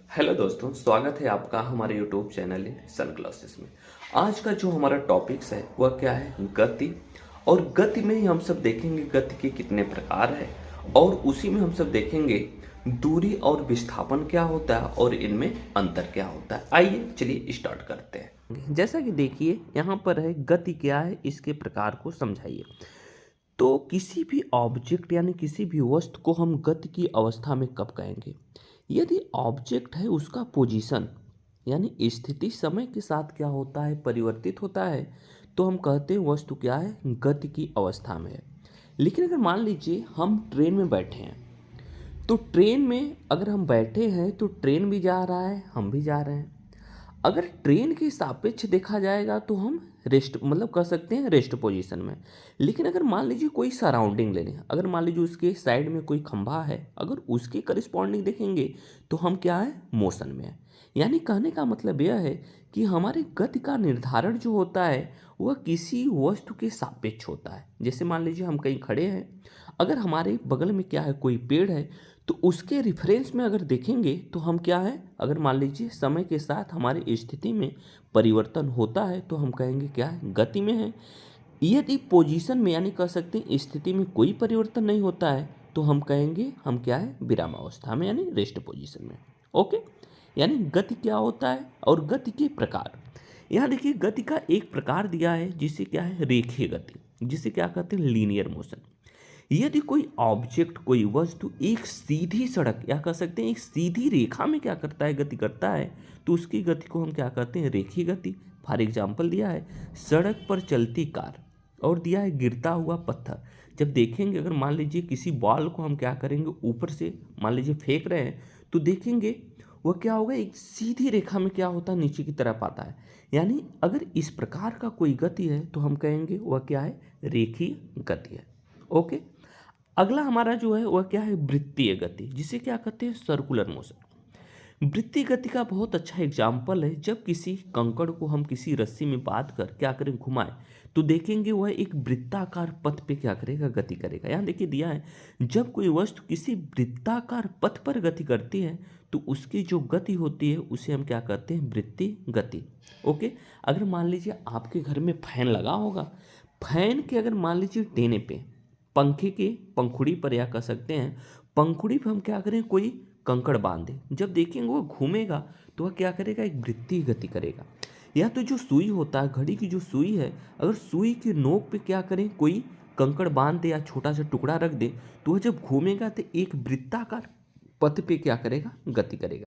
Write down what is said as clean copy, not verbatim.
Hello दोस्तों, स्वागत है आपका हमारे यूट्यूब चैनल सन क्लासेस में। आज का जो हमारा टॉपिक्स है वह क्या है? गति। और गति में ही हम सब देखेंगे गति के कितने प्रकार है, और उसी में हम सब देखेंगे दूरी और विस्थापन क्या होता है और इनमें अंतर क्या होता है। आइए चलिए स्टार्ट करते हैं। जैसा कि देखिए यहाँ पर है गति क्या है, इसके प्रकार को समझाइए। तो किसी भी ऑब्जेक्ट यानी किसी भी वस्तु को हम गति की अवस्था में कब कहेंगे? यदि ऑब्जेक्ट है उसका पोजीशन यानी स्थिति समय के साथ क्या होता है, परिवर्तित होता है, तो हम कहते हैं वस्तु क्या है, गति की अवस्था में है। लेकिन अगर मान लीजिए हम ट्रेन में बैठे हैं, तो ट्रेन में अगर हम बैठे हैं तो ट्रेन भी जा रहा है, हम भी जा रहे हैं। अगर ट्रेन के सापेक्ष देखा जाएगा तो हम रेस्ट मतलब कह सकते हैं रेस्ट पोजीशन में। लेकिन अगर मान लीजिए कोई सराउंडिंग ले लें, अगर मान लीजिए उसके साइड में कोई खंभा है, अगर उसके करस्पॉन्डिंग देखेंगे तो हम क्या है, मोशन में है। यानी कहने का मतलब यह है कि हमारे गति का निर्धारण जो होता है वह किसी वस्तु के सापेक्ष होता है। जैसे मान लीजिए हम कहीं खड़े हैं, अगर हमारे बगल में क्या है, कोई पेड़ है, तो उसके रिफरेंस में अगर देखेंगे तो हम क्या है, अगर मान लीजिए समय के साथ हमारी स्थिति में परिवर्तन होता है तो हम कहेंगे क्या है, गति में है। यदि पोजीशन में यानी कह सकते हैं स्थिति में कोई परिवर्तन नहीं होता है तो हम कहेंगे हम क्या है, विरामावस्था में यानी रेस्ट पोजीशन में। ओके, यानी गति क्या होता है और गति के प्रकार। यहाँ देखिए गति का एक प्रकार दिया है जिसे क्या है, रेखीय गति, जिसे क्या कहते हैं, लीनियर मोशन। यदि कोई ऑब्जेक्ट कोई वस्तु एक सीधी सड़क या कह सकते हैं एक सीधी रेखा में क्या करता है, गति करता है, तो उसकी गति को हम क्या कहते हैं, रेखीय गति। फॉर एग्जाम्पल दिया है सड़क पर चलती कार, और दिया है गिरता हुआ पत्थर। जब देखेंगे अगर मान लीजिए किसी बॉल को हम क्या करेंगे, ऊपर से मान लीजिए फेंक रहे हैं, तो देखेंगे वह क्या होगा, एक सीधी रेखा में क्या होता है, नीचे की तरफ आता है। यानी अगर इस प्रकार का कोई गति है तो हम कहेंगे वह क्या है, रेखीय गति है। ओके, अगला हमारा जो है वह क्या है, वृत्तीय गति, जिसे क्या कहते हैं, सर्कुलर मोशन। वृत्तीय गति का बहुत अच्छा एग्जाम्पल है जब किसी कंकड़ को हम किसी रस्सी में बांध कर क्या करें, घुमाएं, तो देखेंगे वह एक वृत्ताकार पथ पे क्या करेगा, गति करेगा। यहाँ देखिए दिया है जब कोई वस्तु किसी वृत्ताकार पथ पर गति करती है तो उसकी जो गति होती है उसे हम क्या कहते हैं, वृत्तीय गति। ओके, अगर मान लीजिए आपके घर में फैन लगा होगा, फैन के अगर मान लीजिए टेने पे, पंखे के पंखुड़ी पर या कह सकते हैं पंखुड़ी पर हम क्या करें, कोई कंकड़ बांध दें, जब देखेंगे वो घूमेगा तो वह क्या करेगा, एक वृत्तीय गति करेगा। या तो जो सुई होता है, घड़ी की जो सुई है, अगर सुई की नोक पे क्या करें, कोई कंकड़ बांध दे या छोटा सा टुकड़ा रख दे, तो वह जब घूमेगा तो एक वृत्ताकार पथ पे क्या करेगा, गति करेगा।